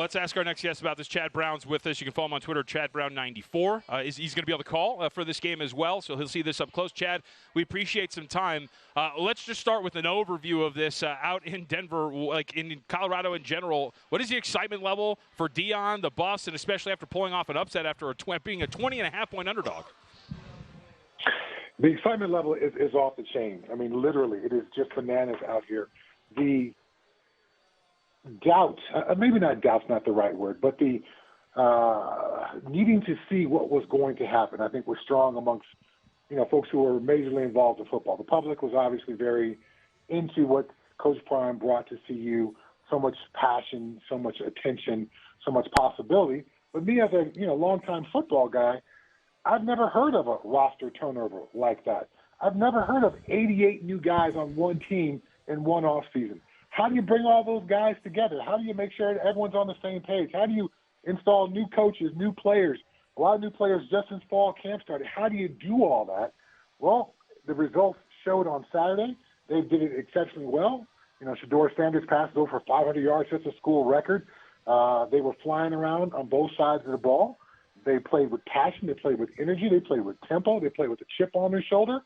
let's ask our next guest about this. Chad Brown's with us. You can follow him on Twitter, ChadBrown94. He's going to be able to call for this game as well, so he'll see this up close. Chad, we appreciate some time. Let's just start with an overview of this out in Denver, like in Colorado in general. What is the excitement level for Deion, the Buffs, and especially after pulling off an upset after being a 20.5-point underdog? The excitement level is off the chain. I mean, literally, it is just bananas out here. The doubt, maybe not doubt's not the right word, but the needing to see what was going to happen, I think was strong amongst, folks who were majorly involved in football. The public was obviously very into what Coach Prime brought to CU, so much passion, so much attention, so much possibility. But me as a, longtime football guy, I've never heard of a roster turnover like that. I've never heard of 88 new guys on one team in one off season. How do you bring all those guys together? How do you make sure that everyone's on the same page? How do you install new coaches, new players? A lot of new players just since fall camp started. How do you do all that? Well, the results showed on Saturday. They did it exceptionally well. Shador Sanders passed over 500 yards, that's a school record. They were flying around on both sides of the ball. They played with passion. They played with energy. They played with tempo. They played with a chip on their shoulder.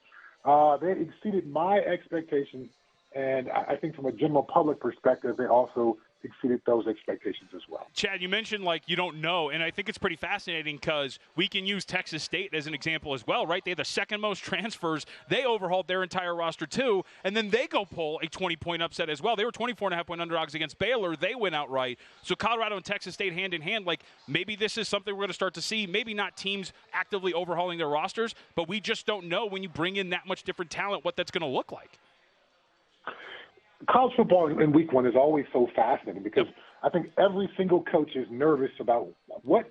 They exceeded my expectations. And I think from a general public perspective, they also exceeded those expectations as well. Chad, you mentioned you don't know, and I think it's pretty fascinating because we can use Texas State as an example as well, right? They had the second most transfers. They overhauled their entire roster too, and then they go pull a 20-point upset as well. They were 24.5-point underdogs against Baylor. They went outright. So Colorado and Texas State hand in hand, maybe this is something we're going to start to see. Maybe not teams actively overhauling their rosters, but we just don't know when you bring in that much different talent what that's going to look like. College football in week one is always so fascinating because I think every single coach is nervous about what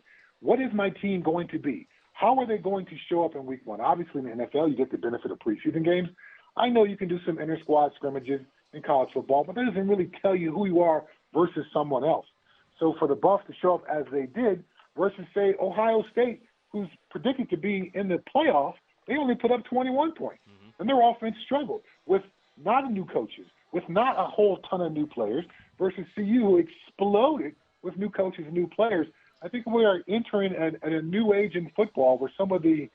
is my team going to be? How are they going to show up in week one? Obviously, in the NFL, you get the benefit of preseason games. I know you can do some inter-squad scrimmages in college football, but that doesn't really tell you who you are versus someone else. So for the Buffs to show up as they did versus, say, Ohio State, who's predicted to be in the playoff, they only put up 21 points. And their offense struggled with not new coaches, with not a whole ton of new players, versus CU, who exploded with new coaches and new players. I think we are entering a new age in football where some of the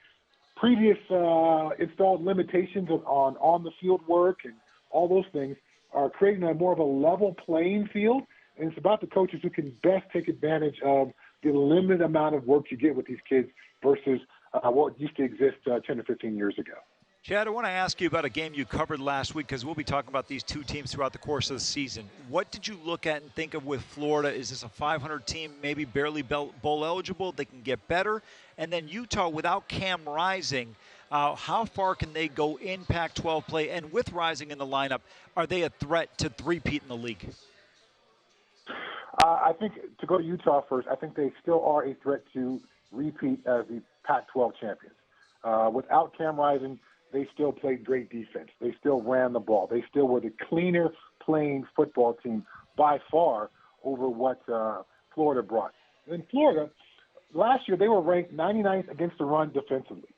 previous installed limitations on the field work and all those things are creating a more of a level playing field. And it's about the coaches who can best take advantage of the limited amount of work you get with these kids versus what used to exist 10 or 15 years ago. Chad, I want to ask you about a game you covered last week because we'll be talking about these two teams throughout the course of the season. What did you look at and think of with Florida? Is this a 500 team, maybe barely bowl eligible? They can get better. And then Utah, without Cam Rising, how far can they go in Pac-12 play? And with Rising in the lineup, are they a threat to three-peat in the league? I think, to go to Utah first, I think they still are a threat to repeat as the Pac-12 champions. Without Cam Rising, they still played great defense. They still ran the ball. They still were the cleaner playing football team by far over what Florida brought. In Florida, last year they were ranked 99th against the run defensively.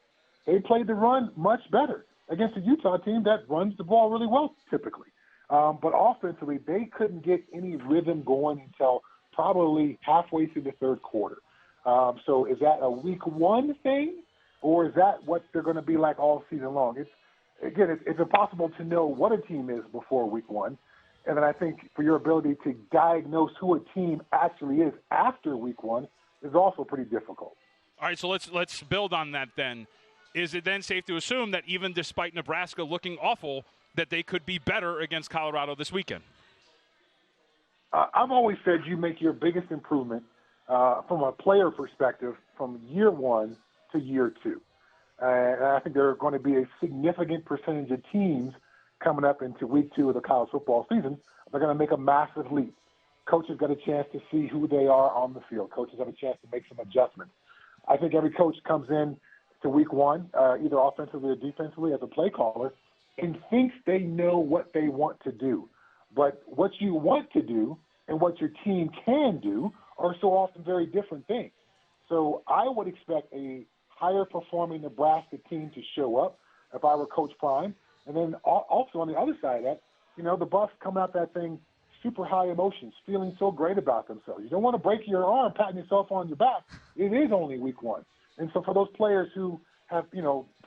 They played the run much better against a Utah team that runs the ball really well typically. But offensively, they couldn't get any rhythm going until probably halfway through the third quarter. So is that a week one thing? Or is that what they're going to be like all season long? It's impossible to know what a team is before week one. And then I think for your ability to diagnose who a team actually is after week one is also pretty difficult. All right, so let's build on that then. Is it then safe to assume that even despite Nebraska looking awful, that they could be better against Colorado this weekend? I've always said you make your biggest improvement from a player perspective from year one to year two. And I think there are going to be a significant percentage of teams coming up into week two of the college football season. They're going to make a massive leap. Coaches got a chance to see who they are on the field. Coaches have a chance to make some adjustments. I think every coach comes in to week one, either offensively or defensively as a play caller, and thinks they know what they want to do. But what you want to do and what your team can do are so often very different things. So I would expect a higher performing Nebraska team to show up if I were Coach Prime. And then also on the other side of that, the Buffs come out that thing super high emotions, feeling so great about themselves. You don't want to break your arm patting yourself on your back. It is only week one. And so for those players who have,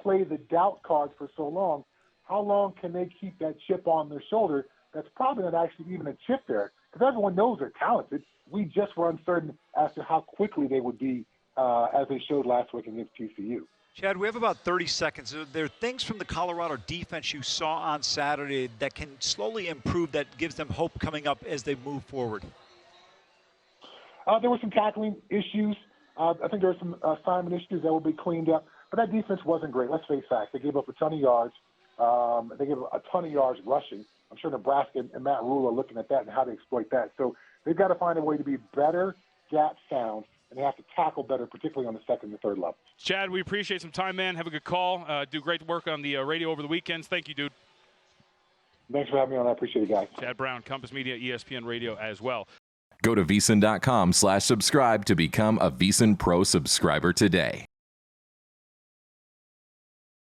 played the doubt card for so long, how long can they keep that chip on their shoulder? That's probably not actually even a chip there, because everyone knows they're talented. We just were uncertain as to how quickly they would be, as they showed last week against TCU. Chad, we have about 30 seconds. Are there things from the Colorado defense you saw on Saturday that can slowly improve, that gives them hope coming up as they move forward? There were some tackling issues. I think there were some assignment issues that will be cleaned up. But that defense wasn't great. Let's face facts. They gave up a ton of yards. They gave up a ton of yards rushing. I'm sure Nebraska and Matt Rule are looking at that and how to exploit that. So they've got to find a way to be better gap sound, and they have to tackle better, particularly on the second and third level. Chad, we appreciate some time, man. Have a good call. Do great work on the radio over the weekends. Thank you, dude. Thanks for having me on. I appreciate it, guys. Chad Brown, Compass Media, ESPN Radio as well. Go to VSiN.com/subscribe to become a VSiN Pro subscriber today.